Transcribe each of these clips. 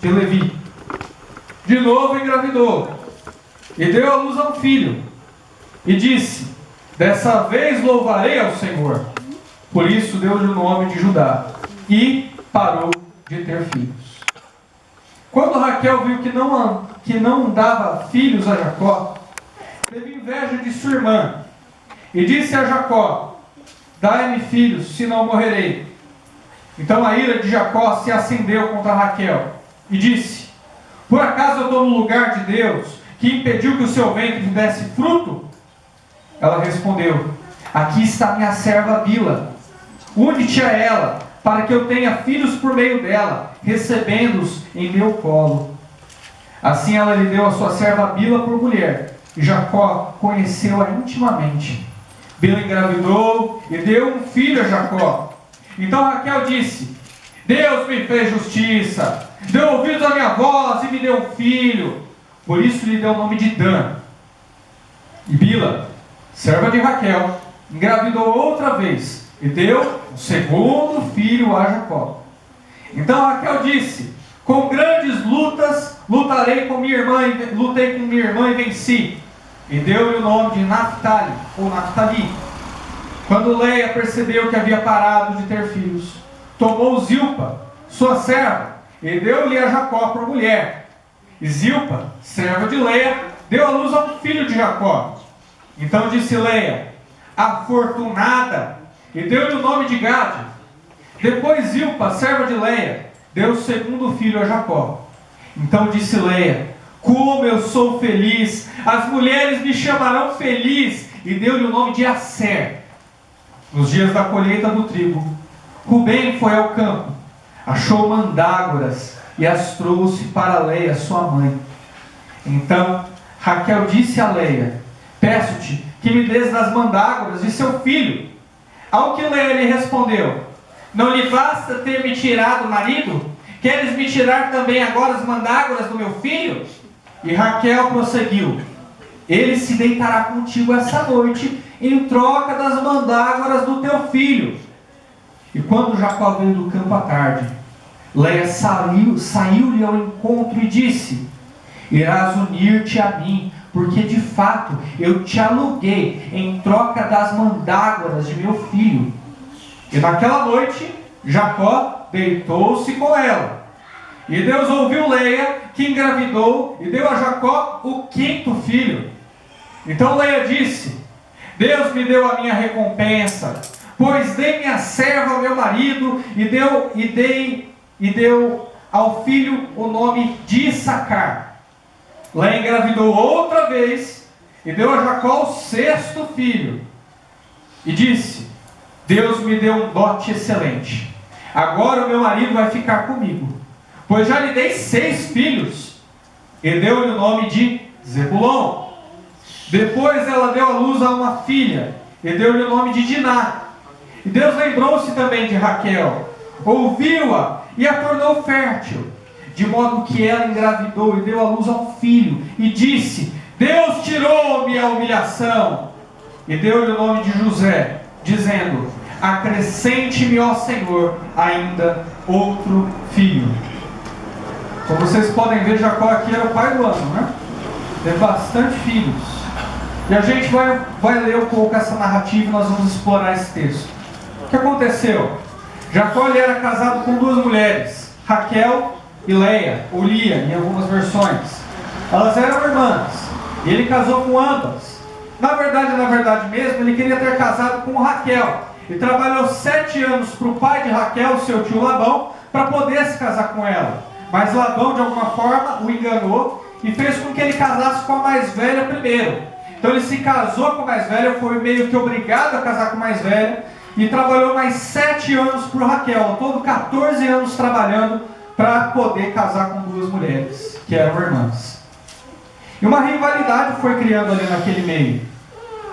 de Levi. De novo engravidou e deu à luz a um filho. E disse: dessa vez louvarei ao Senhor. Por isso deu-lhe o nome de Judá. E parou de ter filhos. Quando Raquel viu que não dava filhos a Jacó, teve inveja de sua irmã. E disse a Jacó: dai-me filhos, senão morrerei. Então a ira de Jacó se acendeu contra Raquel. E disse: por acaso eu estou no lugar de Deus, que impediu que o seu ventre desse fruto? Ela respondeu: aqui está minha serva Bila. Une-te a ela, para que eu tenha filhos por meio dela, recebendo-os em meu colo. Assim ela lhe deu a sua serva Bila por mulher, e Jacó conheceu-a intimamente. Bila engravidou e deu um filho a Jacó. Então Raquel disse: Deus me fez justiça, deu ouvidos à minha voz e me deu um filho. Por isso lhe deu o nome de Dan. E Bila, serva de Raquel, engravidou outra vez e deu o segundo filho a Jacó. Então Raquel disse: com grandes lutas lutei com minha irmã e venci. E deu-lhe o nome de Naphtali, ou Naphtali. Quando Leia percebeu que havia parado de ter filhos, tomou Zilpa, sua serva, e deu-lhe a Jacó por mulher. E Zilpa, serva de Leia, deu à luz a um filho de Jacó. Então disse Leia: afortunada, e deu-lhe o nome de Gade. Depois Zilpa, serva de Leia, deu o segundo filho a Jacó. Então disse Leia: como eu sou feliz, as mulheres me chamarão feliz. E deu-lhe o nome de Asser. Nos dias da colheita do trigo, Rubem foi ao campo, achou mandágoras e as trouxe para Leia, sua mãe. Então Raquel disse a Leia: peço-te que me des das mandágoras de seu filho. Ao que Leia lhe respondeu: não lhe basta ter me tirado o marido? Queres me tirar também agora as mandágoras do meu filho? E Raquel prosseguiu: ele se deitará contigo essa noite, em troca das mandágoras do teu filho. E quando Jacó veio do campo à tarde, Leia saiu-lhe ao encontro e disse: irás unir-te a mim, porque de fato eu te aluguei em troca das mandágoras de meu filho. E naquela noite Jacó deitou-se com ela. E Deus ouviu Leia, que engravidou, e deu a Jacó o quinto filho. Então Leia disse: Deus me deu a minha recompensa, pois dei minha serva ao meu marido, e deu ao filho o nome de Issacar. Leia engravidou outra vez, e deu a Jacó o sexto filho. E disse: Deus me deu um dote excelente. Agora o meu marido vai ficar comigo, pois já lhe dei 6 filhos. E deu-lhe o nome de Zebulon. Depois ela deu à luz a uma filha, e deu-lhe o nome de Diná. E Deus lembrou-se também de Raquel, ouviu-a e a tornou fértil, de modo que ela engravidou e deu à luz a um filho, e disse: Deus tirou-me a humilhação. E deu-lhe o nome de José, dizendo: acrescente-me, ó Senhor, ainda outro filho. Como vocês podem ver, Jacó aqui era o pai do ano, né? Teve bastante filhos. E a gente vai ler um pouco essa narrativa e nós vamos explorar esse texto. O que aconteceu? Jacó ele era casado com 2 mulheres, Raquel e Leia, ou Lia, em algumas versões. Elas eram irmãs, e ele casou com ambas. Na verdade mesmo, ele queria ter casado com Raquel, e trabalhou 7 anos para o pai de Raquel, seu tio Labão, para poder se casar com ela. Mas Labão, de alguma forma, o enganou e fez com que ele casasse com a mais velha primeiro. Então ele se casou com a mais velha, foi meio que obrigado a casar com a mais velha, e trabalhou mais 7 anos para Raquel, ao todo 14 anos trabalhando para poder casar com 2 mulheres, que eram irmãs. E uma rivalidade foi criando ali naquele meio,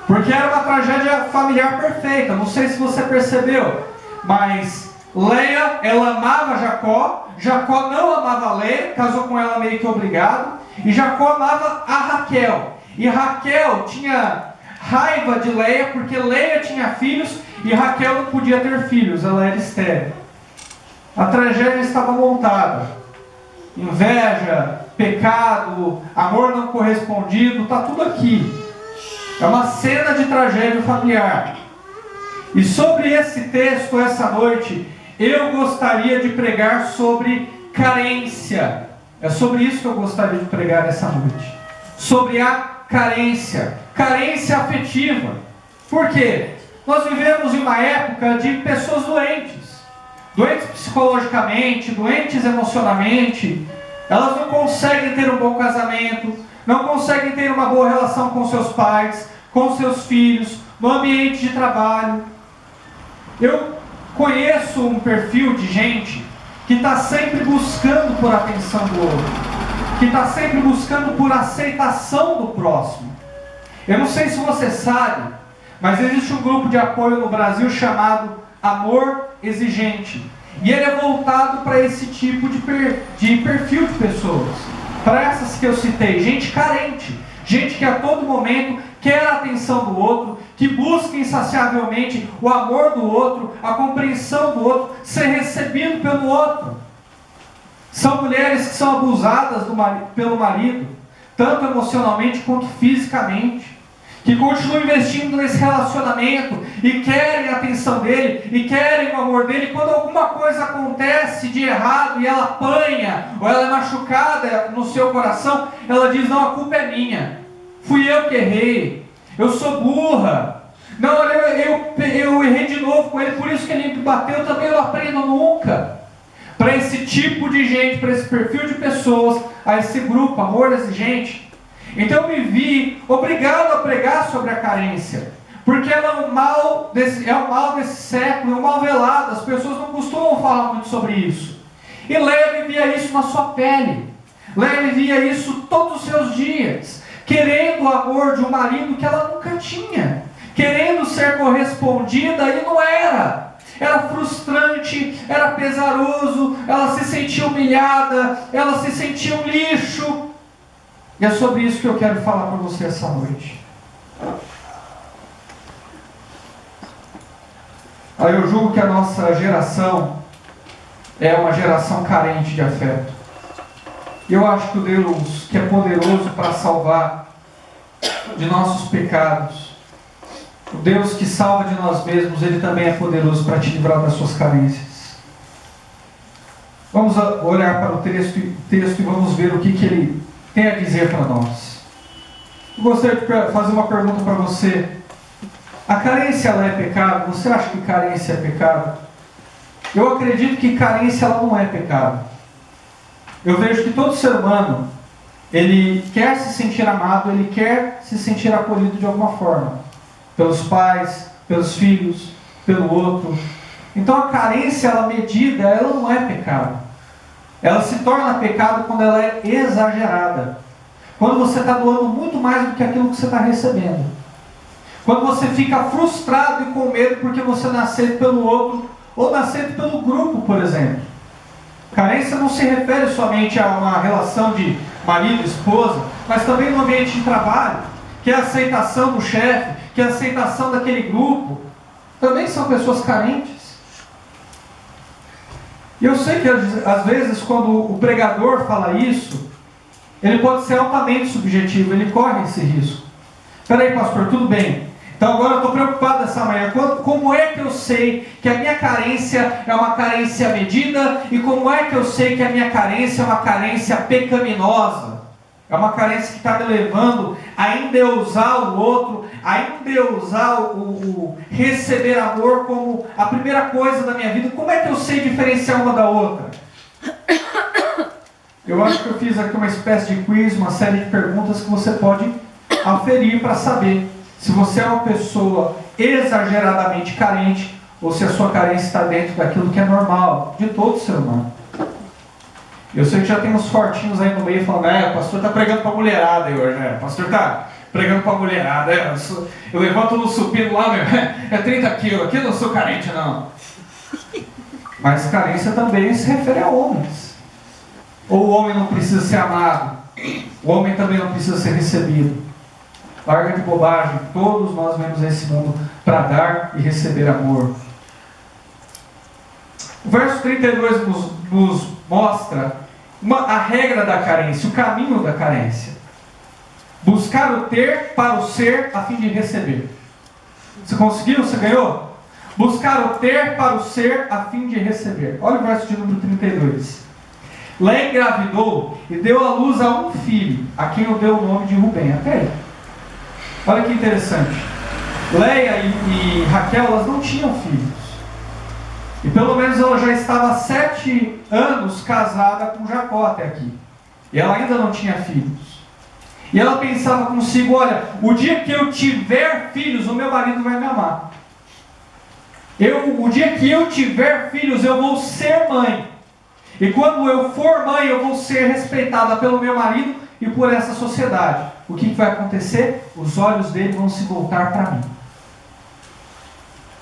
porque era uma tragédia familiar perfeita. Não sei se você percebeu, mas Leia, ela amava Jacó, Jacó não amava Leia, casou com ela meio que obrigado, e Jacó amava a Raquel. E Raquel tinha raiva de Leia, porque Leia tinha filhos e Raquel não podia ter filhos, ela era estéril. A tragédia estava montada. inveja, pecado, amor não correspondido, está tudo aqui. É uma cena de tragédia familiar. E sobre esse texto, essa noite, eu gostaria de pregar sobre carência. É sobre isso que eu gostaria de pregar essa noite. Sobre a carência. Carência afetiva. Por quê? Nós vivemos em uma época de pessoas doentes. Doentes psicologicamente, doentes emocionalmente. Elas não conseguem ter um bom casamento, não conseguem ter uma boa relação com seus pais, com seus filhos, no ambiente de trabalho. Eu conheço um perfil de gente que está sempre buscando por atenção do outro, que está sempre buscando por aceitação do próximo. Eu não sei se você sabe, mas existe um grupo de apoio no Brasil chamado Amor Exigente. E ele é voltado para esse tipo de perfil de pessoas. Para essas que eu citei, gente carente, gente que a todo momento quer a atenção do outro, que busca insaciavelmente o amor do outro, a compreensão do outro, ser recebido pelo outro. São mulheres que são abusadas pelo marido, tanto emocionalmente quanto fisicamente, que continuam investindo nesse relacionamento e querem a atenção dele, e querem o amor dele. Quando alguma coisa acontece de errado e ela apanha, ou ela é machucada no seu coração, ela diz: não, a culpa é minha, fui eu que errei, eu sou burra, não, eu errei de novo com ele, por isso que ele me bateu, também eu aprendo nunca. Para esse tipo de gente, para esse perfil de pessoas, a esse grupo, Amor Exigente, então eu me vi obrigado a pregar sobre a carência, porque ela é o mal desse século, é um mal velado, as pessoas não costumam falar muito sobre isso. E Levi via isso na sua pele, Levi via isso todos os seus dias, querendo o amor de um marido que ela nunca tinha, querendo ser correspondida e não era. Era frustrante, era pesaroso, ela se sentia humilhada, ela se sentia um lixo. E é sobre isso que eu quero falar para você essa noite. Aí eu julgo que a nossa geração é uma geração carente de afeto. E eu acho que o Deus que é poderoso para salvar de nossos pecados, o Deus que salva de nós mesmos, Ele também é poderoso para te livrar das suas carências. Vamos olhar para o texto e vamos ver o que Ele tem a dizer para nós. Eu gostaria de fazer uma pergunta para você. A carência, ela é pecado? Você acha que carência é pecado? Eu acredito que carência, ela não é pecado. Eu vejo que todo ser humano, ele quer se sentir amado, ele quer se sentir acolhido de alguma forma. Pelos pais, pelos filhos, pelo outro. Então a carência, ela medida, ela não é pecado. Ela se torna pecado quando ela é exagerada. Quando você está doando muito mais do que aquilo que você está recebendo. Quando você fica frustrado e com medo porque você não é aceito pelo outro, ou não é aceito pelo grupo, por exemplo. Carência não se refere somente a uma relação de marido e esposa, mas também no ambiente de trabalho, que é a aceitação do chefe, que é a aceitação daquele grupo. Também são pessoas carentes. E eu sei que às vezes quando o pregador fala isso, ele pode ser altamente subjetivo, ele corre esse risco. Espera aí, pastor, tudo bem. Então agora eu estou preocupado essa manhã. Como é que eu sei que a minha carência é uma carência medida? E como é que eu sei que a minha carência é uma carência pecaminosa? É uma carência que está me levando a endeusar o outro, a endeusar o receber amor como a primeira coisa da minha vida. Como é que eu sei diferenciar uma da outra? Eu acho que eu fiz aqui uma espécie de quiz, uma série de perguntas que você pode aferir para saber se você é uma pessoa exageradamente carente ou se a sua carência está dentro daquilo que é normal de todo ser humano. Eu sei que já tem uns fortinhos aí no meio falando: o pastor está pregando para a mulherada aí hoje, né? O pastor está pregando para a mulherada, eu levanto no supino lá, meu, é 30 quilos, aqui eu não sou carente não. Mas carência também se refere a homens. Ou o homem não precisa ser amado, o homem também não precisa ser recebido. Larga de bobagem, todos nós vemos esse mundo para dar e receber amor. O verso 32 nos mostra a regra da carência, o caminho da carência. Buscar o ter para o ser a fim de receber. Você conseguiu? Você ganhou? Buscar o ter para o ser a fim de receber. Olha o verso de número 32. Leia engravidou e deu à luz a um filho, a quem o deu o nome de Rubem. Até aí. Olha que interessante. Leia e Raquel, elas não tinham filhos. E pelo menos ela já estava há 7 anos casada com Jacó até aqui. E ela ainda não tinha filhos. E ela pensava consigo, olha, o dia que eu tiver filhos, o meu marido vai me amar. O dia que eu tiver filhos, eu vou ser mãe. E quando eu for mãe, eu vou ser respeitada pelo meu marido e por essa sociedade. O que vai acontecer? Os olhos dele vão se voltar para mim.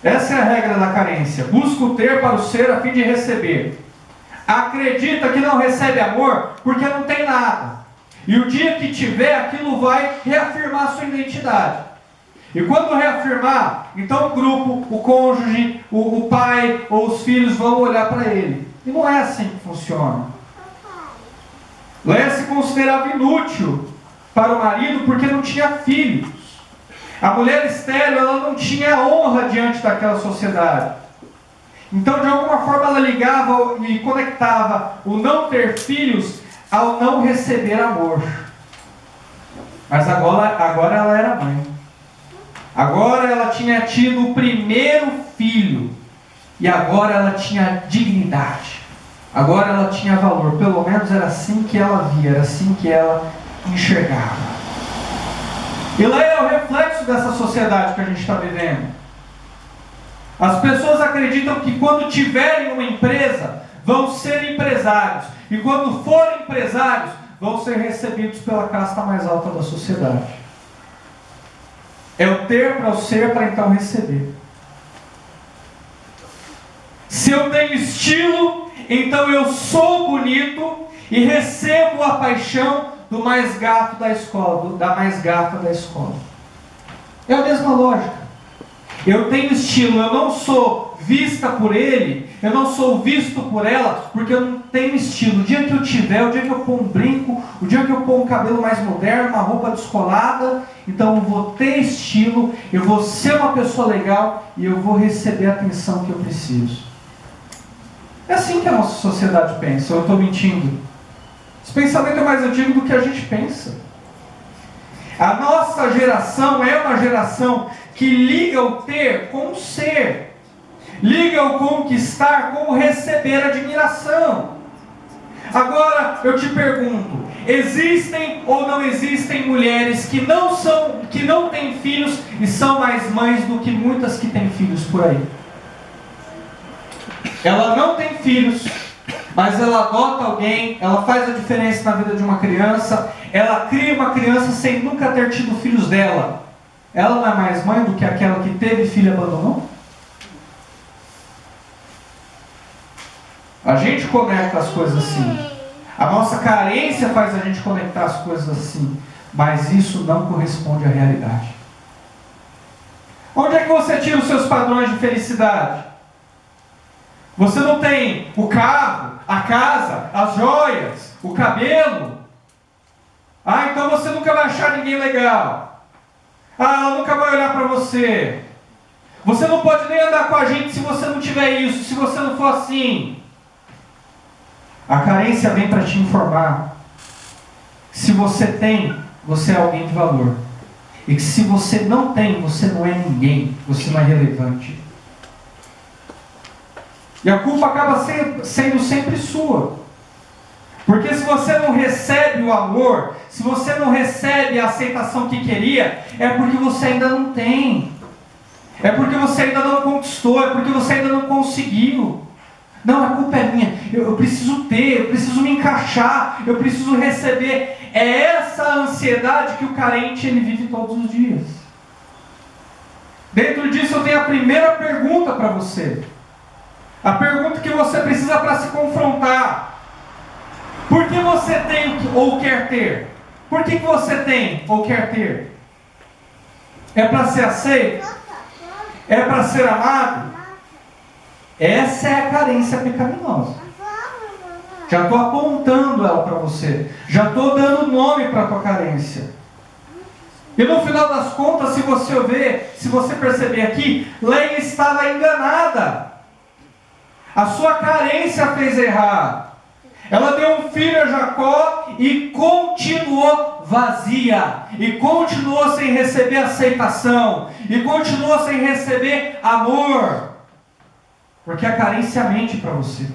Essa é a regra da carência. Busca o ter para o ser a fim de receber. Acredita que não recebe amor porque não tem nada. E o dia que tiver, aquilo vai reafirmar a sua identidade. E quando reafirmar, então o grupo, o cônjuge, o pai ou os filhos vão olhar para ele. E não é assim que funciona. Léia se considerava inútil para o marido porque não tinha filhos. A mulher estéril, ela não tinha honra diante daquela sociedade. Então, de alguma forma, ela ligava e conectava o não ter filhos ao não receber amor. Mas agora ela era mãe. Agora ela tinha tido o primeiro filho. E agora ela tinha dignidade. Agora ela tinha valor. Pelo menos era assim que ela via, era assim que ela enxergava. E lá é o reflexo dessa sociedade que a gente está vivendo. As pessoas acreditam que quando tiverem uma empresa, vão ser empresários. E quando forem empresários, vão ser recebidos pela casta mais alta da sociedade. É o ter para o ser para então receber. Se eu tenho estilo, então eu sou bonito e recebo a paixão do mais gato da escola, da mais gata da escola. É a mesma lógica. Eu tenho estilo, eu não sou vista por ele, eu não sou visto por ela, porque eu não tenho estilo. O dia que eu tiver, o dia que eu pôr um brinco, o dia que eu pôr um cabelo mais moderno, uma roupa descolada, então eu vou ter estilo, eu vou ser uma pessoa legal e eu vou receber a atenção que eu preciso. É assim que a nossa sociedade pensa, eu estou mentindo? Esse pensamento é mais antigo do que a gente pensa. A nossa geração é uma geração que liga o ter com o ser. Liga o conquistar com o receber admiração. Agora eu te pergunto, existem ou não existem mulheres que não têm filhos e são mais mães do que muitas que têm filhos por aí? Ela não tem filhos, mas ela adota alguém, ela faz a diferença na vida de uma criança, ela cria uma criança sem nunca ter tido filhos dela. Ela não é mais mãe do que aquela que teve filho e abandonou? A gente conecta as coisas assim. A nossa carência faz a gente conectar as coisas assim. Mas isso não corresponde à realidade. Onde é que você tira os seus padrões de felicidade? Você não tem o carro, a casa, as joias, o cabelo? Ah, então você nunca vai achar ninguém legal. Ah, ela nunca vai olhar para você. Você não pode nem andar com a gente se você não tiver isso, se você não for assim. A carência vem para te informar. Se você tem, você é alguém de valor. E que se você não tem, você não é ninguém, você não é relevante. E a culpa acaba sendo sempre sua. Porque se você não recebe o amor, se você não recebe a aceitação que queria, é porque você ainda não tem. É porque você ainda não conquistou, é porque você ainda não conseguiu. Não, a culpa é minha. Eu preciso ter, eu preciso me encaixar, eu preciso receber. É essa ansiedade que o carente ele vive todos os dias. Dentro disso eu tenho a primeira pergunta para você. A pergunta que você precisa para se confrontar. Por que você tem ou quer ter? Por que você tem ou quer ter? É para ser aceito? É para ser amado? Essa é a carência pecaminosa. Já estou apontando ela para você. Já estou dando nome para a tua carência. E no final das contas, se você perceber aqui, Leia estava enganada. A sua carência fez errar. Ela deu um filho a Jacó e continuou vazia. E continuou sem receber aceitação. E continuou sem receber amor. Porque a carência mente para você.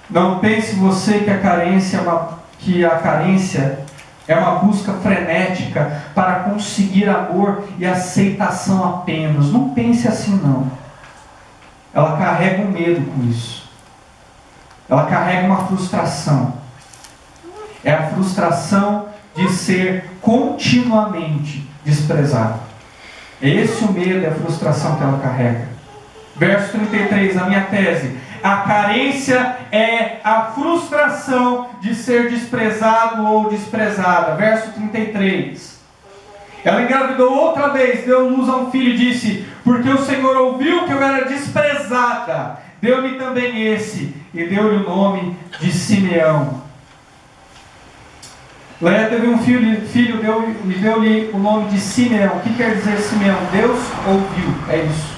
Não pense você que a carência é uma busca frenética para conseguir amor e aceitação apenas. Não pense assim não. Ela carrega um medo com isso. Ela carrega uma frustração. É a frustração de ser continuamente desprezada. É esse o medo e a frustração que ela carrega. Verso 33, a minha tese. A carência é a frustração de ser desprezado ou desprezada. Verso 33. Ela engravidou outra vez, deu luz a um filho e disse: porque o Senhor ouviu que eu era desprezada, deu-me também esse, e deu-lhe o nome de Simeão. Leia teve um filho e deu-lhe o nome de Simeão. O que quer dizer Simeão? Deus ouviu, é isso.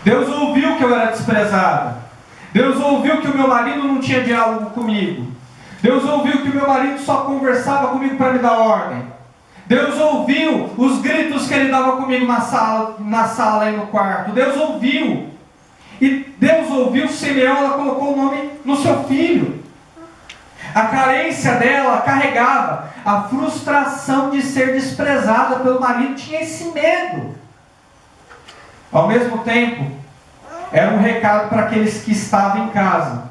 Deus ouviu que eu era desprezada. Deus ouviu que o meu marido não tinha diálogo comigo. Deus ouviu que o meu marido só conversava comigo para me dar ordem. Deus ouviu os gritos que ele dava comigo na sala e no quarto. Deus ouviu. E Deus ouviu Simeão, ela colocou o nome no seu filho. A carência dela carregava a frustração de ser desprezada pelo marido. Tinha esse medo. Ao mesmo tempo, era um recado para aqueles que estavam em casa.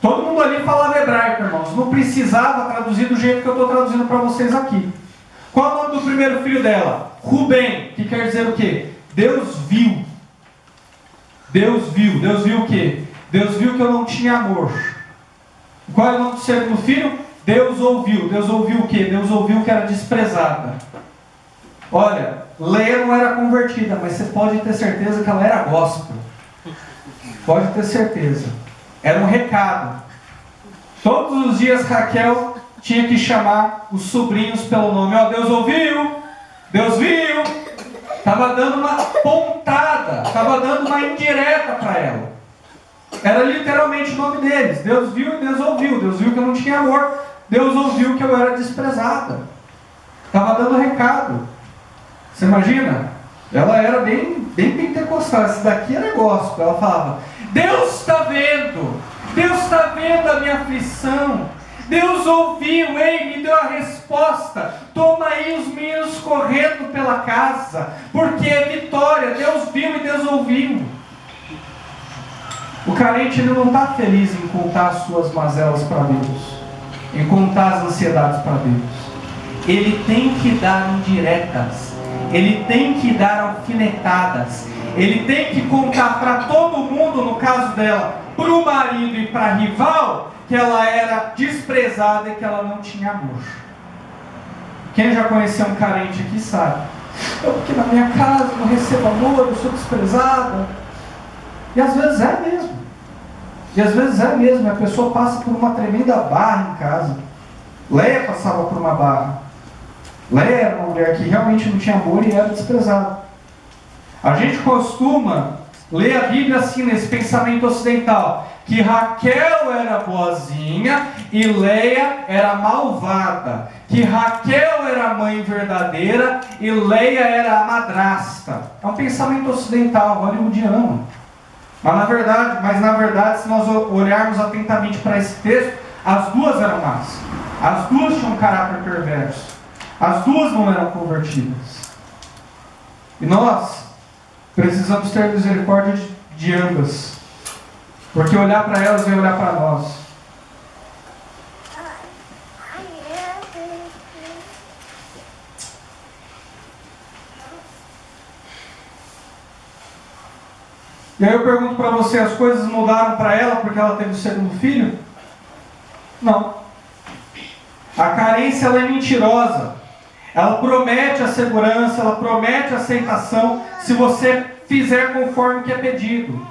Todo mundo ali falava hebraico, irmãos. Não precisava traduzir do jeito que eu estou traduzindo para vocês aqui. Qual é o nome do primeiro filho dela? Rubem. Que quer dizer o quê? Deus viu. Deus viu. Deus viu o quê? Deus viu que eu não tinha amor. Qual é o nome do segundo filho? Deus ouviu. Deus ouviu o quê? Deus ouviu que era desprezada. Olha, Leia não era convertida, mas você pode ter certeza que ela era gospel. Pode ter certeza. Era um recado. Todos os dias Raquel tinha que chamar os sobrinhos pelo nome. Ó, Deus ouviu, Deus viu. Estava dando uma pontada, estava dando uma indireta para ela. Era literalmente o nome deles. Deus viu e Deus ouviu. Deus viu que eu não tinha amor. Deus ouviu que eu era desprezada. Estava dando recado. Você imagina? Ela era bem pentecostal. Esse daqui era gospel. Ela falava: Deus está vendo. Deus está vendo a minha aflição. Deus ouviu, ei, me deu a resposta. Toma aí os meninos correndo pela casa, porque é vitória. Deus viu e Deus ouviu. O carente ele não está feliz em contar as suas mazelas para Deus, em contar as ansiedades para Deus. Ele tem que dar indiretas, ele tem que dar alfinetadas, ele tem que contar para todo mundo, no caso dela, para o marido e para a rival, que ela era desprezada e que ela não tinha amor. Quem já conheceu um carente aqui sabe. Porque na minha casa não recebo amor, eu sou desprezada. E às vezes é mesmo. E às vezes é mesmo. A pessoa passa por uma tremenda barra em casa. Leia passava por uma barra. Leia era uma mulher que realmente não tinha amor e era desprezada. A gente costuma ler a Bíblia assim, nesse pensamento ocidental, que Raquel era boazinha e Leia era malvada, que Raquel era a mãe verdadeira e Leia era a madrasta. É um pensamento ocidental, hollywoodiano. Mas na verdade, se nós olharmos atentamente para esse texto, as duas eram más. As duas tinham um caráter perverso. As duas não eram convertidas. E nós precisamos ter misericórdia de ambas. Porque olhar para elas é olhar para nós. E aí eu pergunto para você, as coisas mudaram para ela porque ela teve o segundo filho? Não. A carência ela é mentirosa. Ela promete a segurança, ela promete a aceitação se você fizer conforme o que é pedido.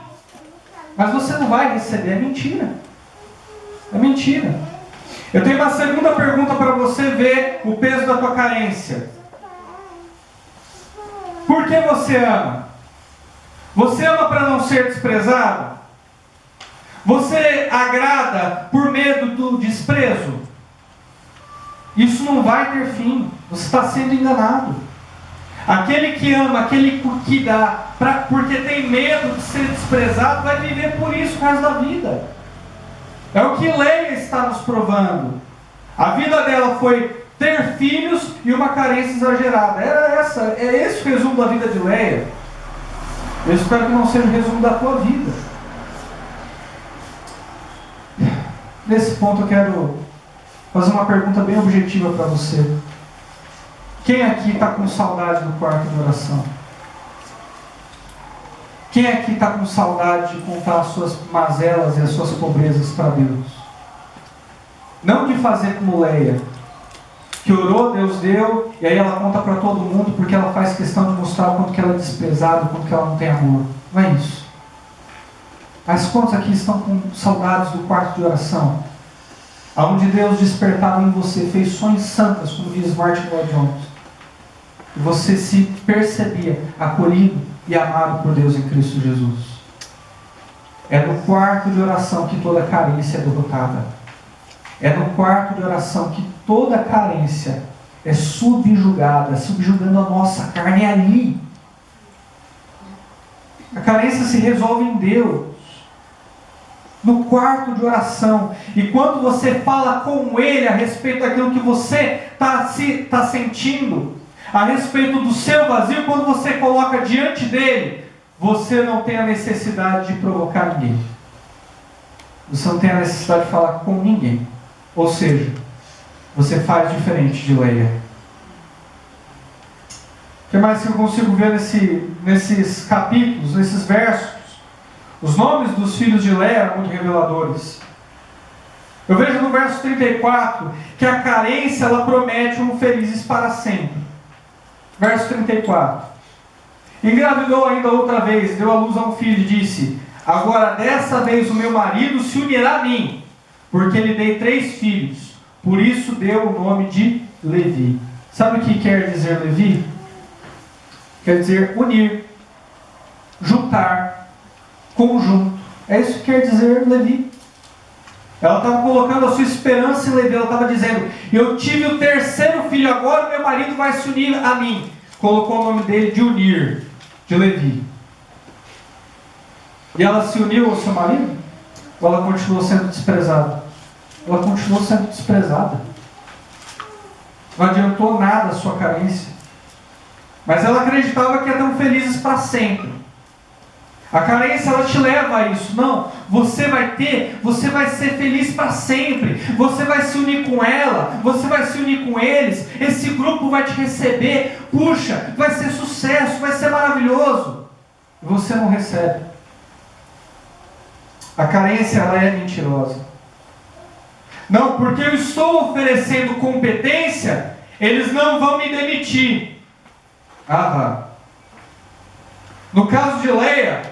mas você não vai receber. É mentira. É mentira. Eu tenho uma segunda pergunta para você ver o peso da tua carência. Por que você ama? Você ama para não ser desprezado? Você agrada por medo do desprezo? Isso não vai ter fim. Você está sendo enganado. Aquele que ama, aquele que dá, porque tem medo de ser desprezado, vai viver por isso o resto da vida. É o que Leia está nos provando. A vida dela foi ter filhos e uma carência exagerada. É esse o resumo da vida de Leia. Eu espero que não seja o resumo da tua vida. Nesse ponto eu quero fazer uma pergunta bem objetiva para você. Quem aqui está com saudade do quarto de oração? Quem aqui está com saudade de contar as suas mazelas e as suas pobrezas para Deus? Não de fazer como Leia, que orou, Deus deu, e aí ela conta para todo mundo porque ela faz questão de mostrar o quanto que ela é desprezada, o quanto que ela não tem amor. Não é isso. Mas quantos aqui estão com saudades do quarto de oração? Onde Deus despertava em você feições santas, como diz Martin Lloyd Jones. E você se percebia acolhido e amado por Deus em Cristo Jesus. É no quarto de oração que toda carência é derrotada. É no quarto de oração que toda carência é subjugada, subjugando a nossa carne. É ali. A carência se resolve em Deus. No quarto de oração. E quando você fala com Ele a respeito daquilo que você está sentindo, a respeito do seu vazio, quando você coloca diante dele, você não tem a necessidade de provocar ninguém. Você não tem a necessidade de falar com ninguém. Ou seja, você faz diferente de Leia. O que mais que eu consigo ver nesses capítulos, nesses versos? Os nomes dos filhos de Leia eram muito reveladores. Eu vejo no verso 34 que a carência ela promete um felizes para sempre. Verso 34. Engravidou ainda outra vez, deu à luz a um filho e disse: agora dessa vez o meu marido se unirá a mim, porque lhe dei 3 filhos. Por isso deu o nome de Levi. Sabe o que quer dizer Levi? Quer dizer unir, juntar, conjunto. É isso que quer dizer Levi. Ela estava colocando a sua esperança em Levi. Ela estava dizendo: eu tive o 3º filho, agora meu marido vai se unir a mim. Colocou o nome dele de unir, de Levi. E ela se uniu ao seu marido? Ou ela continuou sendo desprezada? Ela continuou sendo desprezada. Não adiantou nada a sua carência. Mas ela acreditava que eram felizes para sempre. A carência ela te leva a isso. Não, você vai ser feliz para sempre. Você vai se unir com ela, você vai se unir com eles. Esse grupo vai te receber. Puxa, vai ser sucesso, vai ser maravilhoso. E você não recebe. A carência ela é mentirosa. Não, porque eu estou oferecendo competência, eles não vão me demitir. No caso de Leia,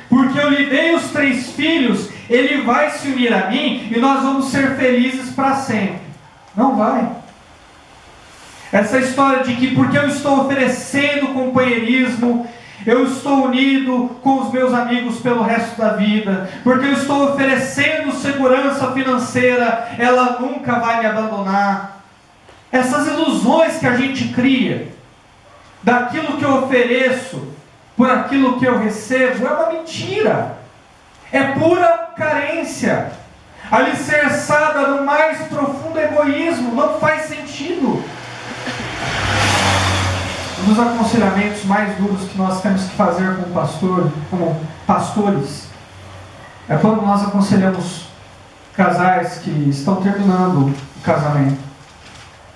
porque eu lhe dei os 3 filhos, ele vai se unir a mim e nós vamos ser felizes para sempre. Não vai. Essa história de que porque eu estou oferecendo companheirismo, eu estou unido com os meus amigos pelo resto da vida, porque eu estou oferecendo segurança financeira, ela nunca vai me abandonar. Essas ilusões que a gente cria, daquilo que eu ofereço, por aquilo que eu recebo, é uma mentira. É pura carência, alicerçada no mais profundo egoísmo. Não faz sentido. Um dos aconselhamentos mais duros que nós temos que fazer como pastores, é quando nós aconselhamos casais que estão terminando o casamento.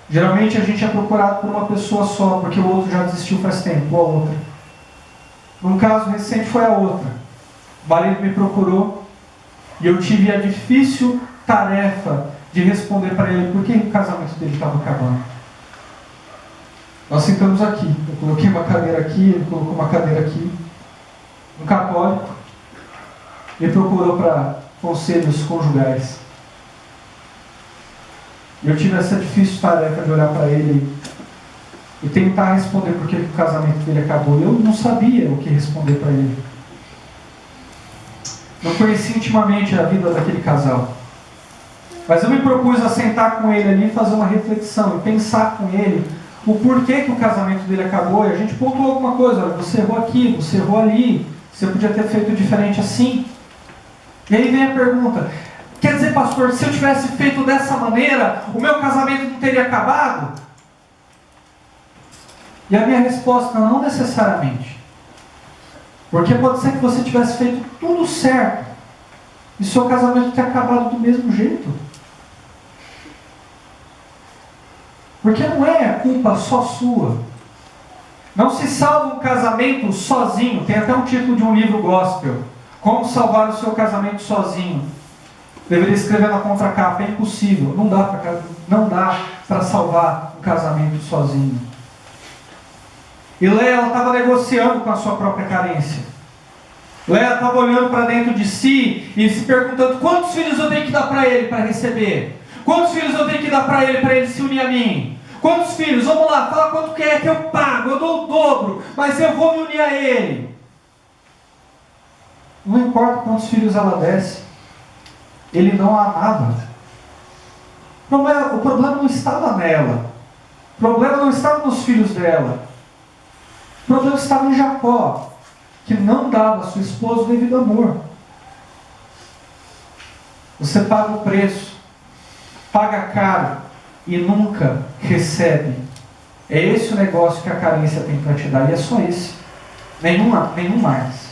Geralmente a gente é procurado por uma pessoa só, porque o outro já desistiu faz tempo, ou a outra. Num caso recente foi a outra. O marido me procurou e eu tive a difícil tarefa de responder para ele por que o casamento dele estava acabando. Nós sentamos aqui, eu coloquei uma cadeira aqui, ele colocou uma cadeira aqui, um católico, me procurou para conselhos conjugais. Eu tive essa difícil tarefa de olhar para ele e tentar responder por que o casamento dele acabou. Eu não sabia o que responder para ele. Não conheci intimamente a vida daquele casal. Mas eu me propus a sentar com ele ali e fazer uma reflexão e pensar com ele o porquê que o casamento dele acabou. E a gente pontuou alguma coisa: olha, você errou aqui, você errou ali, você podia ter feito diferente assim. E aí vem a pergunta: quer dizer, pastor, se eu tivesse feito dessa maneira, o meu casamento não teria acabado? E a minha resposta: não necessariamente. Porque pode ser que você tivesse feito tudo certo e seu casamento tenha acabado do mesmo jeito. Porque não é culpa só sua. Não se salva um casamento sozinho. Tem até um título de um livro gospel: Como salvar o seu casamento sozinho. Deveria escrever na contracapa: é impossível. Não dá para salvar um casamento sozinho. E Léa estava negociando com a sua própria carência. Léa estava olhando para dentro de si e se perguntando: quantos filhos eu tenho que dar para ele para receber? Quantos filhos eu tenho que dar para ele se unir a mim? Quantos filhos? Vamos lá, fala quanto que é que eu pago. Eu dou o dobro, mas eu vou me unir a ele. Não importa quantos filhos ela desse, ele não a amava. O problema não estava nela. O problema não estava nos filhos dela. O problema estava em Jacó, que não dava a sua esposa o devido amor. Você paga o preço, paga caro e nunca recebe. É esse o negócio que a carência tem para te dar, e é só esse. Nenhum mais.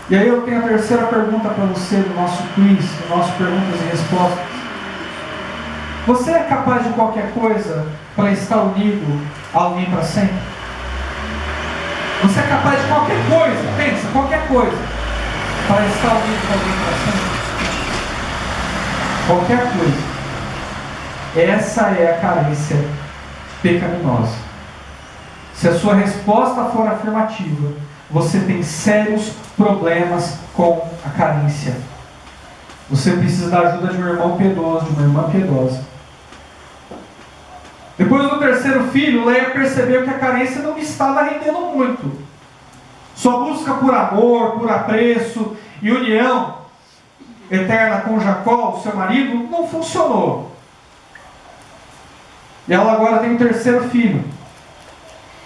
E aí eu tenho a terceira pergunta para você no nosso quiz, no nosso perguntas e respostas. Você é capaz de qualquer coisa para estar unido a alguém para sempre? Você é capaz de qualquer coisa, pensa, qualquer coisa, para estar unido com alguém para sempre? Qualquer coisa. Essa é a carência pecaminosa. Se a sua resposta for afirmativa, você tem sérios problemas com a carência. Você precisa da ajuda de um irmão piedoso, de uma irmã piedosa. Depois do terceiro filho, Léa percebeu que a carência não estava rendendo muito. Sua busca por amor, por apreço e união eterna com Jacó, o seu marido, não funcionou. E ela agora tem um terceiro filho.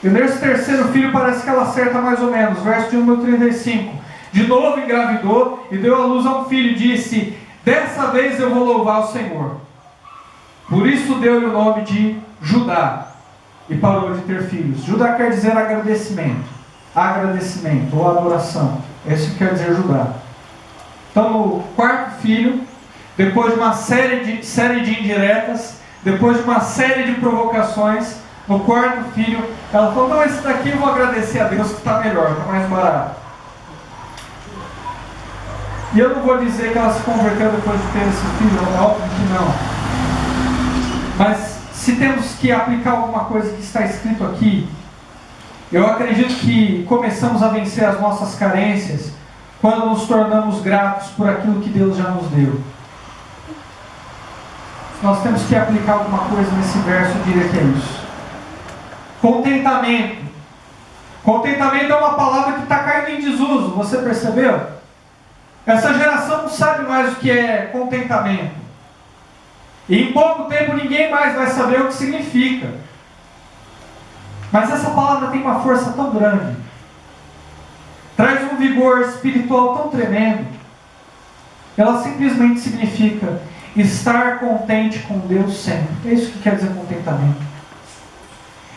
E nesse terceiro filho parece que ela acerta mais ou menos. Verso de número 35. De novo engravidou e deu à luz a um filho e disse: dessa vez eu vou louvar o Senhor. Por isso deu-lhe o nome de Judá. E parou de ter filhos. Judá quer dizer agradecimento. Agradecimento ou adoração. É isso que quer dizer Judá. Então, no quarto filho, depois de uma série de indiretas, depois de uma série de provocações, no quarto filho, ela falou: não, esse daqui eu vou agradecer a Deus que está melhor, está mais barato. E eu não vou dizer que ela se converteu depois de ter esse filho, é óbvio que não. Mas se temos que aplicar alguma coisa que está escrito aqui, eu acredito que começamos a vencer as nossas carências quando nos tornamos gratos por aquilo que Deus já nos deu. Nós temos que aplicar alguma coisa nesse verso, eu diria que é isso. Contentamento. Contentamento é uma palavra que está caindo em desuso, você percebeu? Essa geração não sabe mais o que é contentamento. E em pouco tempo ninguém mais vai saber o que significa. Mas essa palavra tem uma força tão grande. Traz um vigor espiritual tão tremendo. Ela simplesmente significa estar contente com Deus sempre. É isso que quer dizer contentamento.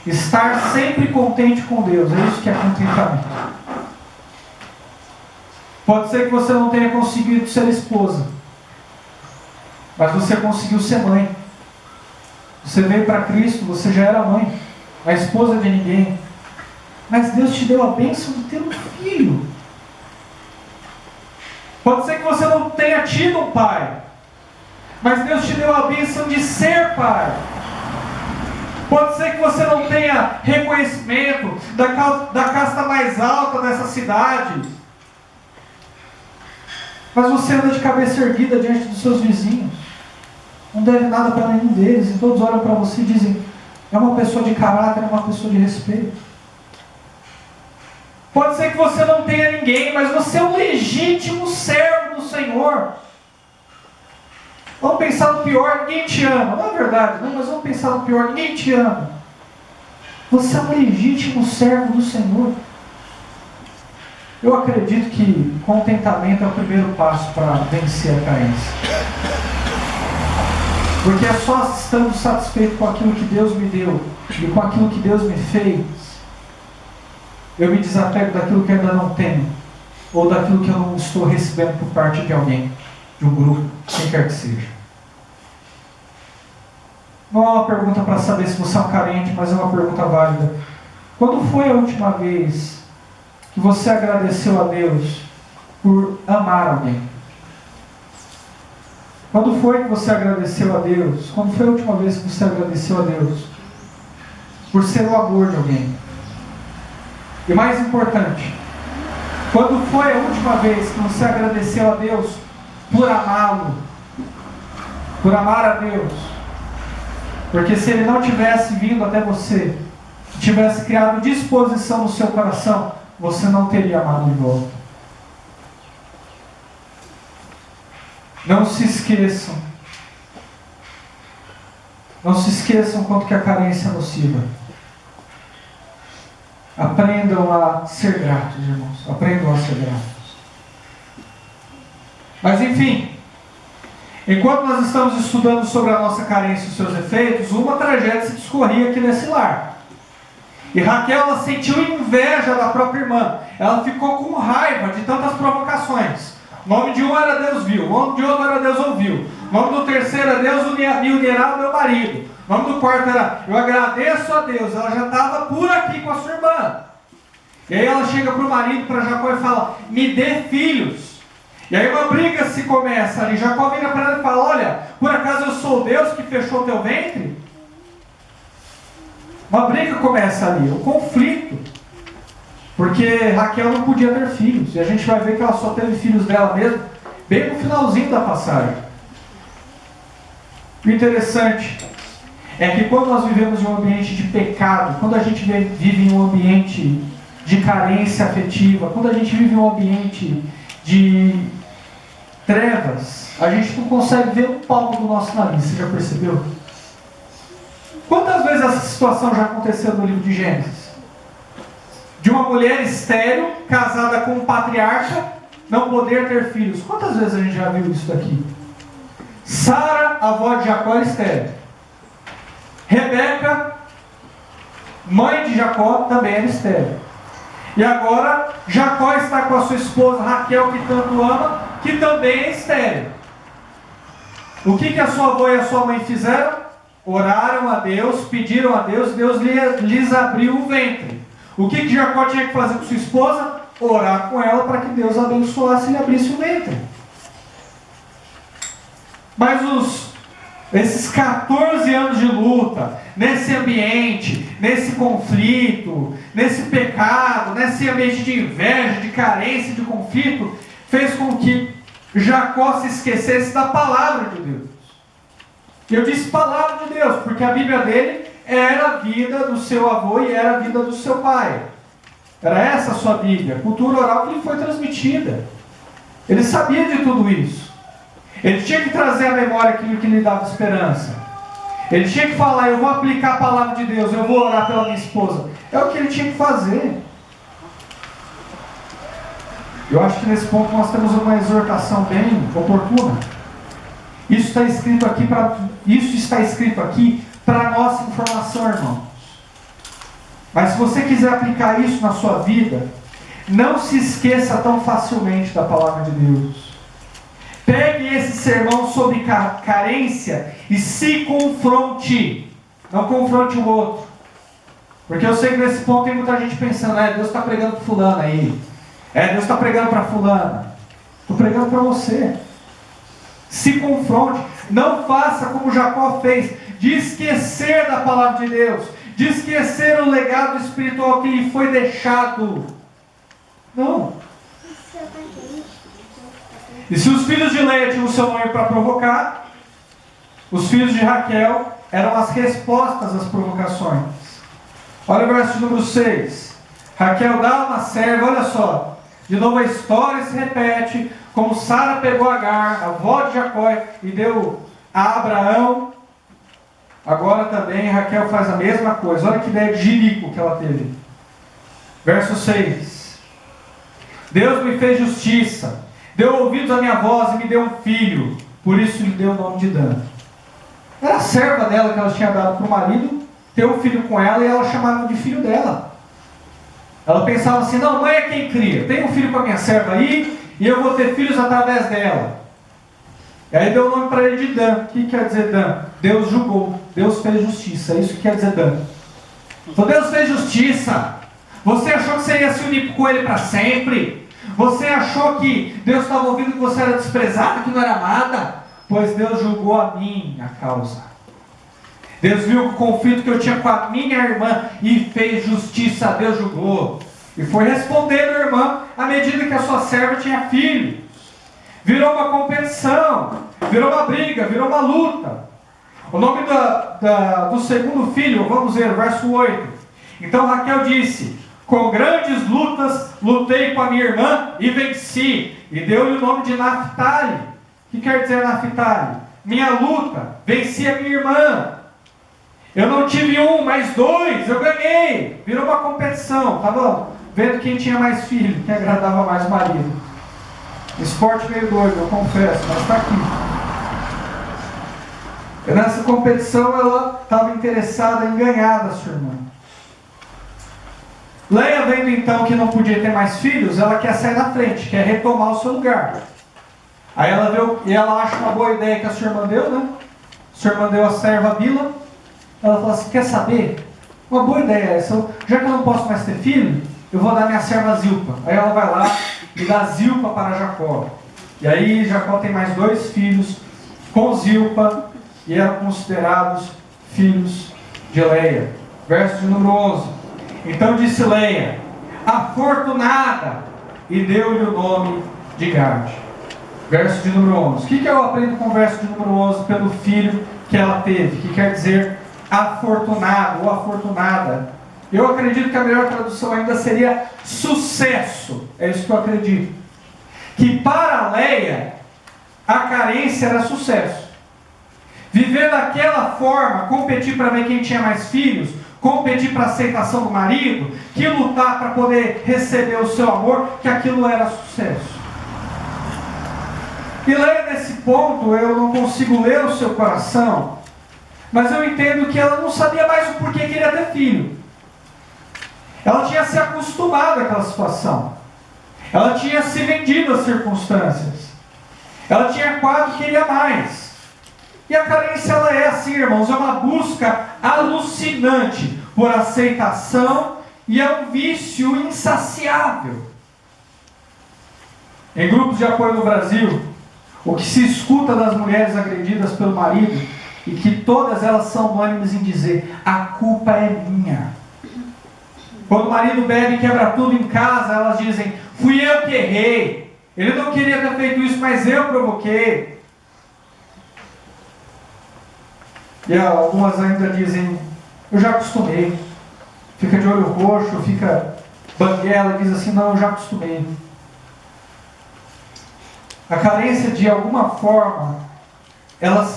Estar sempre contente com Deus. É isso que é contentamento. Pode ser que você não tenha conseguido ser esposa, mas você conseguiu ser mãe. Você veio para Cristo, você já era mãe, a esposa de ninguém. Mas Deus te deu a bênção de ter um filho. Pode ser que você não tenha tido um pai, mas Deus te deu a bênção de ser pai. Pode ser que você não tenha reconhecimento da casta mais alta dessa cidade, Mas você anda de cabeça erguida diante dos seus vizinhos. Não deve nada para nenhum deles. E todos olham para você e dizem, é uma pessoa de caráter, é uma pessoa de respeito. Pode ser que você não tenha ninguém, mas você é um legítimo servo do Senhor. Vamos pensar no pior, ninguém te ama. Não é verdade, não, mas vamos pensar no pior, ninguém te ama. Você é um legítimo servo do Senhor. Eu acredito que contentamento é o primeiro passo para vencer a carência. Porque é só estando satisfeito com aquilo que Deus me deu e com aquilo que Deus me fez, eu me desapego daquilo que ainda não tenho, ou daquilo que eu não estou recebendo por parte de alguém, de um grupo, quem quer que seja. Não é uma pergunta para saber se você é um carente, mas é uma pergunta válida. Quando foi a última vez que você agradeceu a Deus por amar alguém? Quando foi que você agradeceu a Deus? Quando foi a última vez que você agradeceu a Deus por ser o amor de alguém? E mais importante, quando foi a última vez que você agradeceu a Deus por amá-lo? Por amar a Deus? Porque se Ele não tivesse vindo até você, tivesse criado disposição no seu coração, você não teria amado de volta. Não se esqueçam. Não se esqueçam quanto que a carência é nociva. Aprendam a ser gratos, irmãos. Aprendam a ser gratos. Mas enfim, enquanto nós estamos estudando sobre a nossa carência e os seus efeitos, uma tragédia se discorria aqui nesse lar. E Raquel, ela sentiu inveja da própria irmã. Ela ficou com raiva de tantas provocações. O nome de um era Deus viu, o nome de outro era Deus ouviu. O nome do terceiro era Deus me unirá o meu marido. O nome do quarto era eu agradeço a Deus. Ela já estava por aqui com a sua irmã. E aí ela chega para o marido, para Jacó e fala, me dê filhos. E aí uma briga se começa ali. Jacó vira para ela e fala, olha, por acaso eu sou Deus que fechou teu ventre? Uma briga começa ali, um conflito. Porque Raquel não podia ter filhos. E a gente vai ver que ela só teve filhos dela mesmo, bem no finalzinho da passagem. O interessante é que quando nós vivemos em um ambiente de pecado, quando a gente vive em um ambiente de carência afetiva, quando a gente vive em um ambiente de trevas, a gente não consegue ver um palmo do nosso nariz. Você já percebeu? Quantas vezes essa situação já aconteceu no livro de Gênesis? De uma mulher estéril, casada com um patriarca, não poder ter filhos. Quantas vezes a gente já viu isso daqui? Sara, avó de Jacó, era estéril. Rebeca, mãe de Jacó, também era estéril. E agora, Jacó está com a sua esposa Raquel, que tanto ama, que também é estéril. O que a sua avó e a sua mãe fizeram? Oraram a Deus, pediram a Deus, Deus lhes abriu o ventre. O que Jacó tinha que fazer com sua esposa? Orar com ela para que Deus abençoasse e lhe abrisse o ventre. Mas esses 14 anos de luta, nesse ambiente, nesse conflito, nesse pecado, nesse ambiente de inveja, de carência, de conflito, fez com que Jacó se esquecesse da palavra de Deus. Eu disse palavra de Deus, porque a Bíblia dele era a vida do seu avô e era a vida do seu pai. Era essa a sua Bíblia, a cultura oral que lhe foi transmitida. Ele sabia de tudo isso. Ele tinha que trazer à memória aquilo que lhe dava esperança. Ele tinha que falar, eu vou aplicar a palavra de Deus, eu vou orar pela minha esposa. É o que ele tinha que fazer. Eu acho que nesse ponto nós temos uma exortação bem oportuna. Isso está escrito aqui para nossa informação, irmãos. Mas se você quiser aplicar isso na sua vida, não se esqueça tão facilmente da palavra de Deus. Pegue esse sermão sobre carência e se confronte. Não confronte o outro. Porque eu sei que nesse ponto tem muita gente pensando, Deus está pregando para fulano aí. Deus está pregando para fulana. Estou pregando para você. Se confronte. Não faça como Jacó fez, de esquecer da palavra de Deus, de esquecer o legado espiritual que lhe foi deixado. Não. E se os filhos de Leia tinham o seu nome para provocar, os filhos de Raquel eram as respostas às provocações. Olha o verso número 6. Raquel dá uma serva, olha só. De novo a história se repete, como Sara pegou Agar, a avó de Jacó, e deu a Abraão. Agora também Raquel faz a mesma coisa. Olha que ideia de jirico que ela teve. Verso 6. Deus me fez justiça, deu ouvidos à minha voz e me deu um filho, por isso lhe deu o nome de Dan. Era a serva dela que ela tinha dado para o marido, ter um filho com ela, e ela chamava de filho dela. Ela pensava assim, não, mãe é quem cria, tem um filho com a minha serva aí, e eu vou ter filhos através dela. E aí deu o nome para ele de Dan. O que quer dizer Dan? Deus julgou, Deus fez justiça, é isso que quer dizer Dan. Então Deus fez justiça. Você achou que você ia se unir com ele para sempre? Você achou que Deus estava ouvindo que você era desprezada, que não era amada? Pois Deus julgou a minha causa. Deus viu o conflito que eu tinha com a minha irmã e fez justiça. Deus julgou. E foi respondendo a irmã à medida que a sua serva tinha filhos. Virou uma competição, virou uma briga, virou uma luta. O nome do segundo filho, vamos ver, verso 8. Então Raquel disse, com grandes lutas lutei com a minha irmã e venci. E deu-lhe o nome de Naphtali. O que quer dizer Naphtali? Minha luta, venci a minha irmã. Eu não tive um, mas dois, eu ganhei. Virou uma competição, tá bom? Vendo quem tinha mais filho, quem agradava mais o marido. Esporte meio doido, eu confesso, mas está aqui. E nessa competição ela estava interessada em ganhar da sua irmã. Leia, vendo então que não podia ter mais filhos, ela quer sair na frente, quer retomar o seu lugar. Aí ela vê, e ela acha uma boa ideia que a sua irmã deu, né? A sua irmã deu a serva Bila. Ela fala assim, quer saber? Uma boa ideia essa. Já que eu não posso mais ter filho, eu vou dar minha serva Zilpa. Aí ela vai lá e dá Zilpa para Jacó. E aí Jacó tem mais 2 filhos com Zilpa, e eram considerados filhos de Leia. Verso de número 11. Então disse Leia, afortunada, e deu-lhe o nome de Gad. Verso de número 11. O que eu aprendo com o verso de número 11 pelo filho que ela teve? Que quer dizer afortunado ou afortunada. Eu acredito que a melhor tradução ainda seria sucesso. É isso que eu acredito. Que para Leia, a carência era sucesso. Viver daquela forma, competir para ver quem tinha mais filhos, competir para a aceitação do marido, que lutar para poder receber o seu amor, que aquilo era sucesso. E Leia, nesse ponto, eu não consigo ler o seu coração, mas eu entendo que ela não sabia mais o porquê queria ter filho. Ela tinha se acostumado àquela situação. Ela tinha se vendido às circunstâncias. Ela tinha quase queria mais. E a carência, ela é assim, irmãos, é uma busca alucinante por aceitação e é um vício insaciável. Em grupos de apoio no Brasil, o que se escuta das mulheres agredidas pelo marido, e que todas elas são unânimes em dizer, a culpa é minha. Quando o marido bebe e quebra tudo em casa, elas dizem, fui eu que errei. Ele não queria ter feito isso, mas eu provoquei. E algumas ainda dizem, eu já acostumei. Fica de olho roxo, fica banguela e diz assim, não, eu já acostumei. A carência, de alguma forma, ela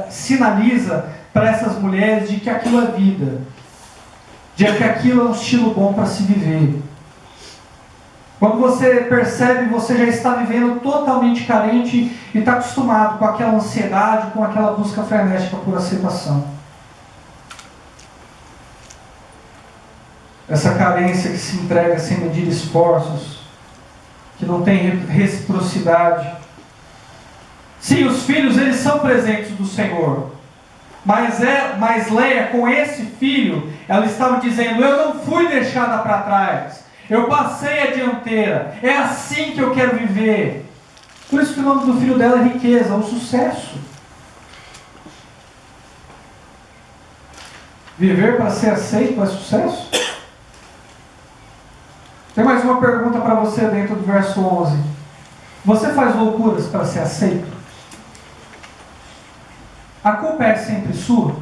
sinaliza para essas mulheres de que aquilo é vida, de que aquilo é um estilo bom para se viver. Quando você percebe, você já está vivendo totalmente carente e está acostumado com aquela ansiedade, com aquela busca frenética por aceitação. Essa carência que se entrega sem medir esforços, que não tem reciprocidade. Sim, os filhos, eles são presentes do Senhor. Mas Leia, com esse filho, ela estava dizendo, eu não fui deixada para trás. Eu passei a dianteira. É assim que eu quero viver. Por isso que o nome do filho dela é riqueza, o sucesso. Viver para ser aceito é sucesso? Tem mais uma pergunta para você dentro do verso 11. Você faz loucuras para ser aceito? A culpa é sempre sua?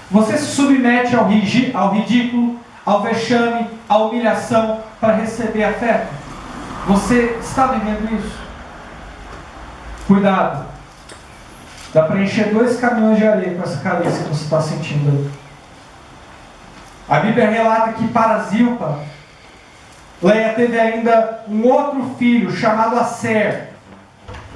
Você se submete ao ridículo, ao vexame, à humilhação para receber afeto? Você está vivendo isso? Cuidado. Dá para encher 2 caminhões de areia com essa carência que você está sentindo aí. A Bíblia relata que para Zilpa, Leia teve ainda um outro filho chamado Aser.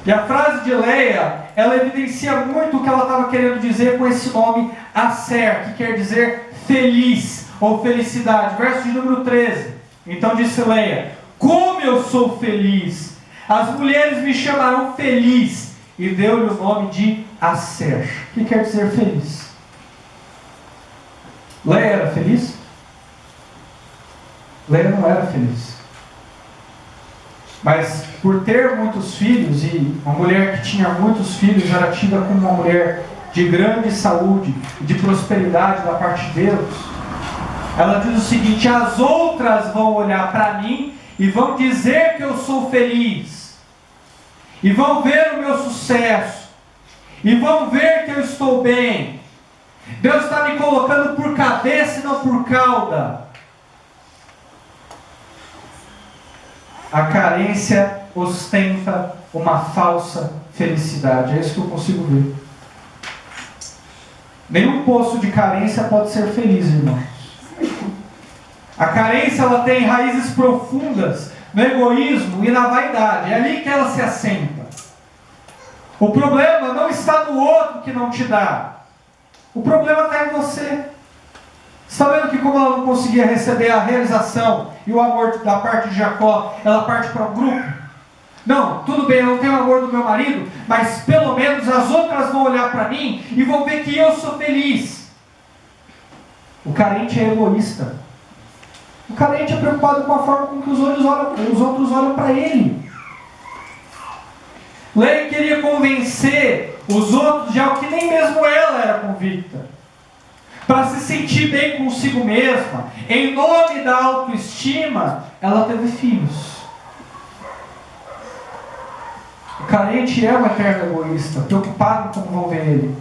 E a frase de Leia, ela evidencia muito o que ela estava querendo dizer com esse nome Aser, que quer dizer feliz ou felicidade. Verso de número 13. Então disse Leia: como eu sou feliz! As mulheres me chamarão feliz. E deu-lhe o nome de Aser, que quer dizer feliz. Leia era feliz? Leia não era feliz. Mas por ter muitos filhos, e uma mulher que tinha muitos filhos era tida como uma mulher de grande saúde e de prosperidade da parte de Deus, ela diz o seguinte: as outras vão olhar para mim e vão dizer que eu sou feliz, e vão ver o meu sucesso, e vão ver que eu estou bem. Deus está me colocando por cabeça e não por cauda. A carência ostenta uma falsa felicidade. É isso que eu consigo ver. Nenhum poço de carência pode ser feliz, irmãos. A carência, ela tem raízes profundas no egoísmo e na vaidade. É ali que ela se assenta. O problema não está no outro que não te dá. O problema está em você. Está vendo que como ela não conseguia receber a realização e o amor da parte de Jacó, ela parte para um grupo? Não, tudo bem, eu não tenho o amor do meu marido, mas pelo menos as outras vão olhar para mim e vão ver que eu sou feliz. O carente é egoísta. O carente é preocupado com a forma com que os outros olham para ele. Leia queria convencer os outros de algo que nem mesmo ela era convicta. Para se sentir bem consigo mesma, em nome da autoestima, ela teve filhos. O carente é um eterno egoísta, preocupado com como vão ver ele.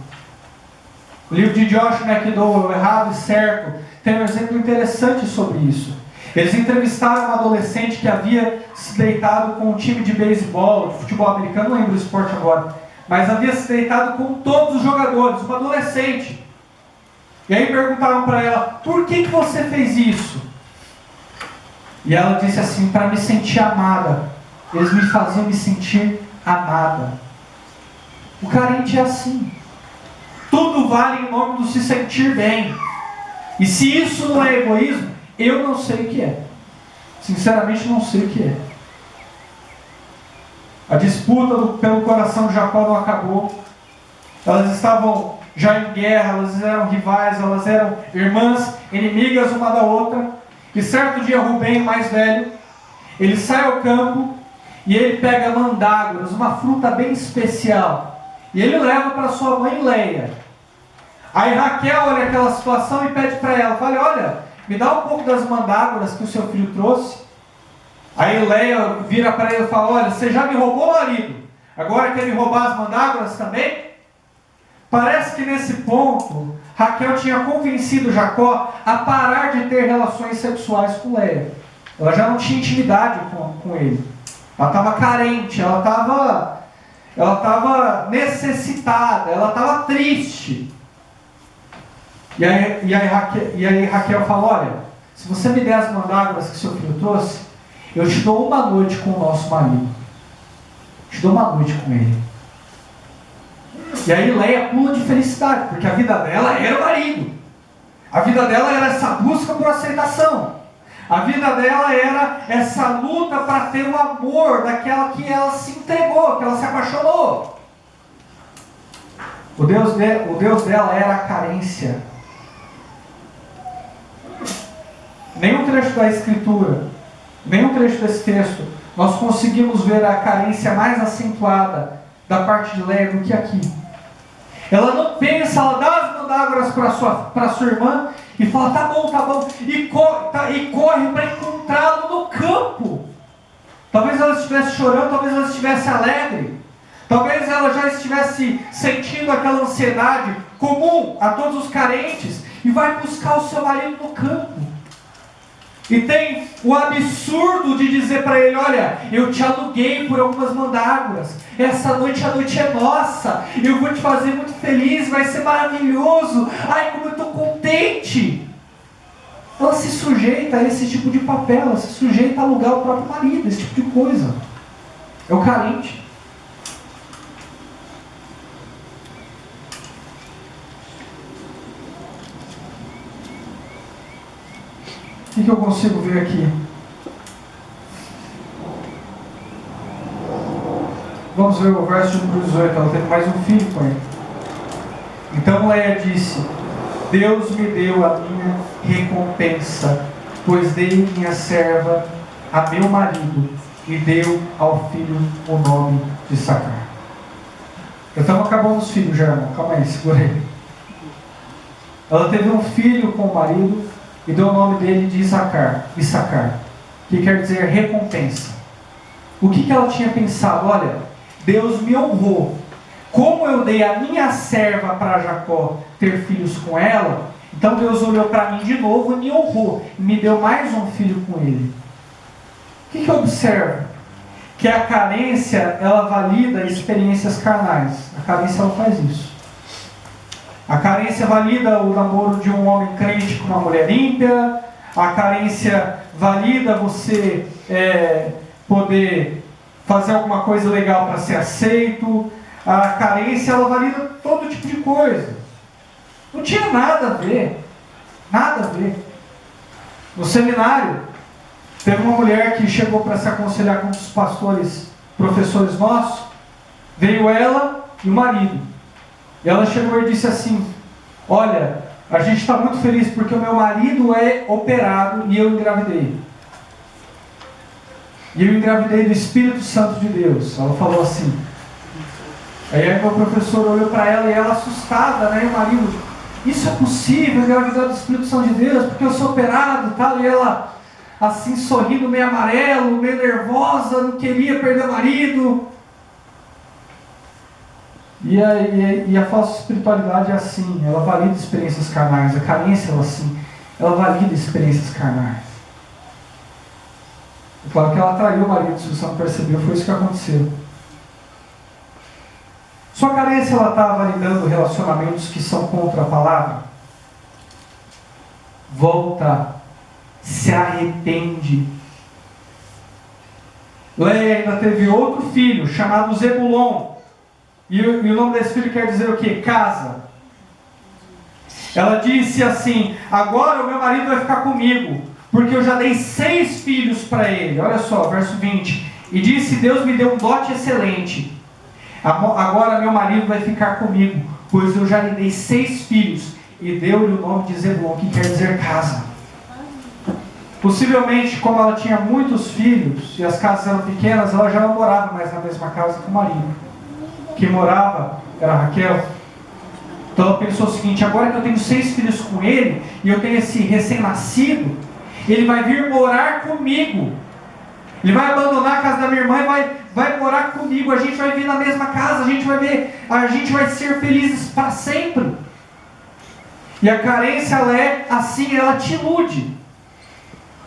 O livro de Josh McDowell, Errado e Certo, tem um exemplo interessante sobre isso. Eles entrevistaram um adolescente que havia se deitado com um time de beisebol, de futebol americano, não lembro o esporte agora, mas havia se deitado com todos os jogadores, um adolescente. E aí perguntaram para ela: por que você fez isso? E ela disse assim: para me sentir amada. Eles me faziam me sentir amada. O carente é assim. Tudo vale em nome do se sentir bem. E se isso não é egoísmo, eu não sei o que é. Sinceramente não sei o que é. A disputa pelo coração de Jacó não acabou. Elas estavam já em guerra, elas eram rivais, elas eram irmãs, inimigas uma da outra. E certo dia Rubem, o mais velho, ele sai ao campo e ele pega mandrágoras, uma fruta bem especial, e ele leva para sua mãe Leia. Aí Raquel olha aquela situação e pede para ela, fala: olha, me dá um pouco das mandrágoras que o seu filho trouxe. Aí Leia vira para ele e fala: olha, você já me roubou o marido, agora quer me roubar as mandrágoras também? Parece que nesse ponto, Raquel tinha convencido Jacó a parar de ter relações sexuais com Leia. Ela já não tinha intimidade com ele. Ela estava carente, ela estava necessitada, ela estava triste. E aí Raquel fala: olha, se você me der as mandrágoras que seu filho trouxe, eu te dou uma noite com o nosso marido. Te dou uma noite com ele. E aí Leia pula de felicidade, porque a vida dela era o marido. A vida dela era essa busca por aceitação. A vida dela era essa luta para ter o amor daquela que ela se entregou, que ela se apaixonou. O Deus dela era a carência. Nenhum trecho da Escritura, nenhum trecho desse texto, nós conseguimos ver a carência mais acentuada da parte de Leia do que aqui. Ela não pensa, ela dá as mandrágoras para sua irmã e fala: tá bom, e corre para encontrá-lo no campo. Talvez ela estivesse chorando, talvez ela estivesse alegre. Talvez ela já estivesse sentindo aquela ansiedade comum a todos os carentes e vai buscar o seu marido no campo. E tem o absurdo de dizer para ele: olha, eu te aluguei por algumas mandágoras, essa noite a noite é nossa, eu vou te fazer muito feliz, vai ser maravilhoso, ai como eu estou contente. Ela se sujeita a esse tipo de papel, ela se sujeita a alugar o próprio marido, esse tipo de coisa. É o carente. O que eu consigo ver aqui? Vamos ver o verso de número 18. Ela teve mais um filho com ele. Então Leia disse: Deus me deu a minha recompensa, pois dei minha serva a meu marido e deu ao filho o nome de Issacar. Estamos acabando os filhos já, irmão. Calma aí, segura aí. Ela teve um filho com o marido e deu o nome dele de Issacar, que quer dizer recompensa. O que ela tinha pensado? Olha, Deus me honrou. Como eu dei a minha serva para Jacó ter filhos com ela, então Deus olhou para mim de novo e me honrou, e me deu mais um filho com ele. O que eu observo? Que a carência, ela valida experiências carnais. A carência, ela faz isso. A carência valida o namoro de um homem crente com uma mulher ímpia. A carência valida você poder fazer alguma coisa legal para ser aceito. A carência, ela valida todo tipo de coisa. Não tinha nada a ver. Nada a ver. No seminário, teve uma mulher que chegou para se aconselhar com os pastores, professores nossos. Veio ela e o marido. E ela chegou e disse assim: olha, a gente está muito feliz porque o meu marido é operado e eu engravidei. E eu engravidei do Espírito Santo de Deus. Ela falou assim. Aí meu professor olhou para ela e ela assustada, né? E o marido: isso é possível, engravidar do Espírito Santo de Deus, porque eu sou operado e tal. E ela, assim, sorrindo, meio amarelo, meio nervosa, não queria perder o marido. E a falsa espiritualidade é assim, ela valida experiências carnais. A carência, ela valida experiências carnais. É claro que ela traiu o marido, se você não percebeu, foi isso que aconteceu. Sua carência, ela está validando relacionamentos que são contra a palavra? Volta, se arrepende. Leia ainda teve outro filho, chamado Zebulon. E o nome desse filho quer dizer o quê? Casa. Ela disse assim: agora o meu marido vai ficar comigo, porque eu já dei 6 filhos para ele. Olha só, verso 20. E disse: Deus me deu um dote excelente. Agora meu marido vai ficar comigo, pois eu já lhe dei 6 filhos. E deu-lhe o nome de Zebulon, que quer dizer casa. Possivelmente, como ela tinha muitos filhos e as casas eram pequenas, ela já não morava mais na mesma casa que o marido. Quem morava era Raquel. Então ela pensou o seguinte: agora que eu tenho 6 filhos com ele, e eu tenho esse recém-nascido, ele vai vir morar comigo. Ele vai abandonar a casa da minha irmã e vai morar comigo. A gente vai vir na mesma casa, a gente vai ser felizes para sempre. E a carência, ela é assim, ela te ilude.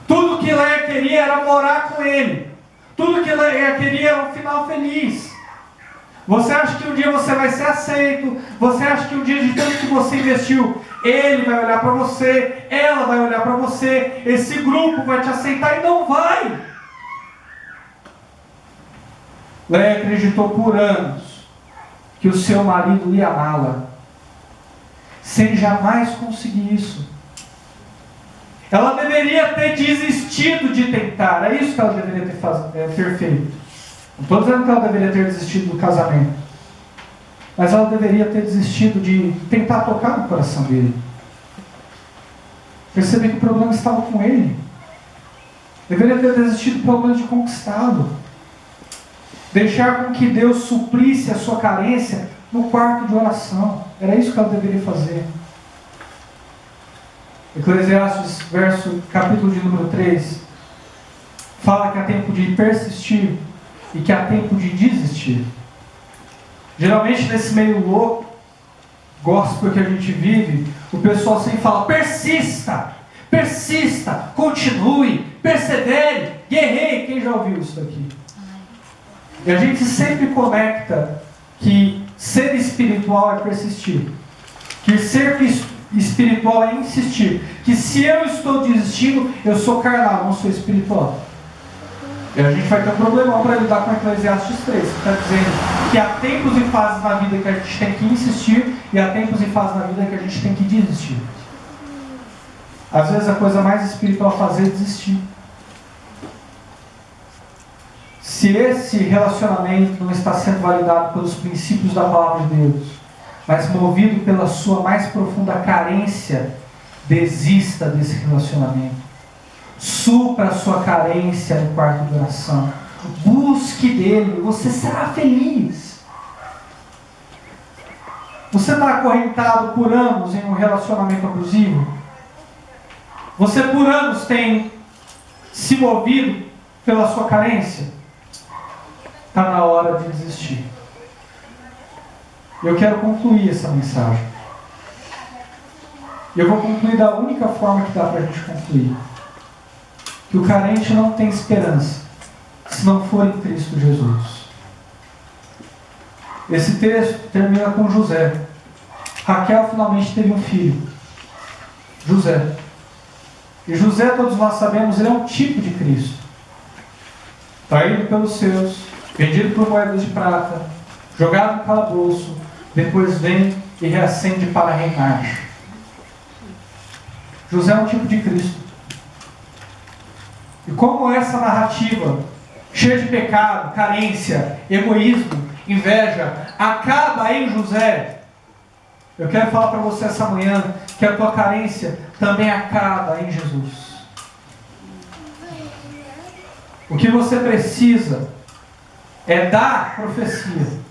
Tudo que Leia queria era morar com ele. Tudo que Leia queria era um final feliz. Você acha que um dia você vai ser aceito? Você acha que um dia, de tanto que você investiu, ele vai olhar para você, ela vai olhar para você, esse grupo vai te aceitar? E não vai. Leia acreditou por anos que o seu marido ia amá-la, sem jamais conseguir isso. Ela deveria ter desistido de tentar. É isso que ela deveria ter feito. Não estou dizendo que ela deveria ter desistido do casamento, mas ela deveria ter desistido de tentar tocar no coração dele. Perceber que o problema estava com ele. Deveria ter desistido do problema de conquistá-lo. Deixar com que Deus suprisse a sua carência no quarto de oração. Era isso que ela deveria fazer. Eclesiastes, capítulo de número 3, fala que há tempo de persistir e que há tempo de desistir. Geralmente nesse meio louco, gospel que a gente vive, o pessoal sempre fala: persista, persista, continue, persevere, guerreie. Quem já ouviu isso aqui? E a gente sempre conecta que ser espiritual é persistir, que ser espiritual é insistir, que se eu estou desistindo, eu sou carnal, não sou espiritual. E a gente vai ter um problemão para lidar com Eclesiastes 3, que está dizendo que há tempos e fases na vida que a gente tem que insistir e há tempos e fases na vida que a gente tem que desistir. Às vezes a coisa mais espiritual a fazer é desistir. Se esse relacionamento não está sendo validado pelos princípios da palavra de Deus, mas movido pela sua mais profunda carência, desista desse relacionamento. Supra a sua carência no quarto de oração. Busque dele, você será feliz. Você está acorrentado por anos em um relacionamento abusivo? Você por anos tem se movido pela sua carência? Está na hora de desistir. Eu quero concluir essa mensagem. E eu vou concluir da única forma que dá para a gente concluir. Que o carente não tem esperança se não for em Cristo Jesus. Esse texto termina com José. Raquel finalmente teve um filho, José. E José, todos nós sabemos, ele é um tipo de Cristo. Traído pelos seus, vendido por moedas de prata, jogado no calabouço, depois vem e reacende para reinar. José é um tipo de Cristo. E como essa narrativa, cheia de pecado, carência, egoísmo, inveja, acaba em José, eu quero falar para você essa manhã que a tua carência também acaba em Jesus. O que você precisa é da profecia.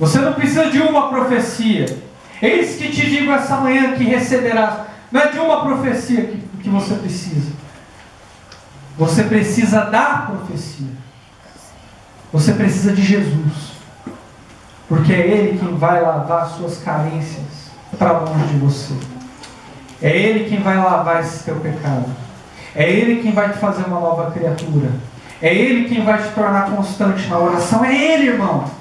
Você não precisa de uma profecia. Eis que te digo essa manhã que receberás. Não é de uma profecia que você precisa. Você precisa da profecia. Você precisa de Jesus. Porque é Ele quem vai lavar suas carências para longe de você. É Ele quem vai lavar esse teu pecado. É Ele quem vai te fazer uma nova criatura. É Ele quem vai te tornar constante na oração. É Ele, irmão.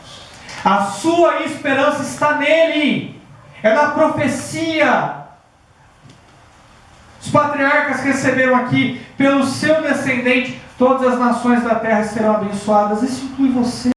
A sua esperança está nele. É na profecia. Os patriarcas receberam aqui, pelo seu descendente, todas as nações da terra serão abençoadas. Isso inclui você.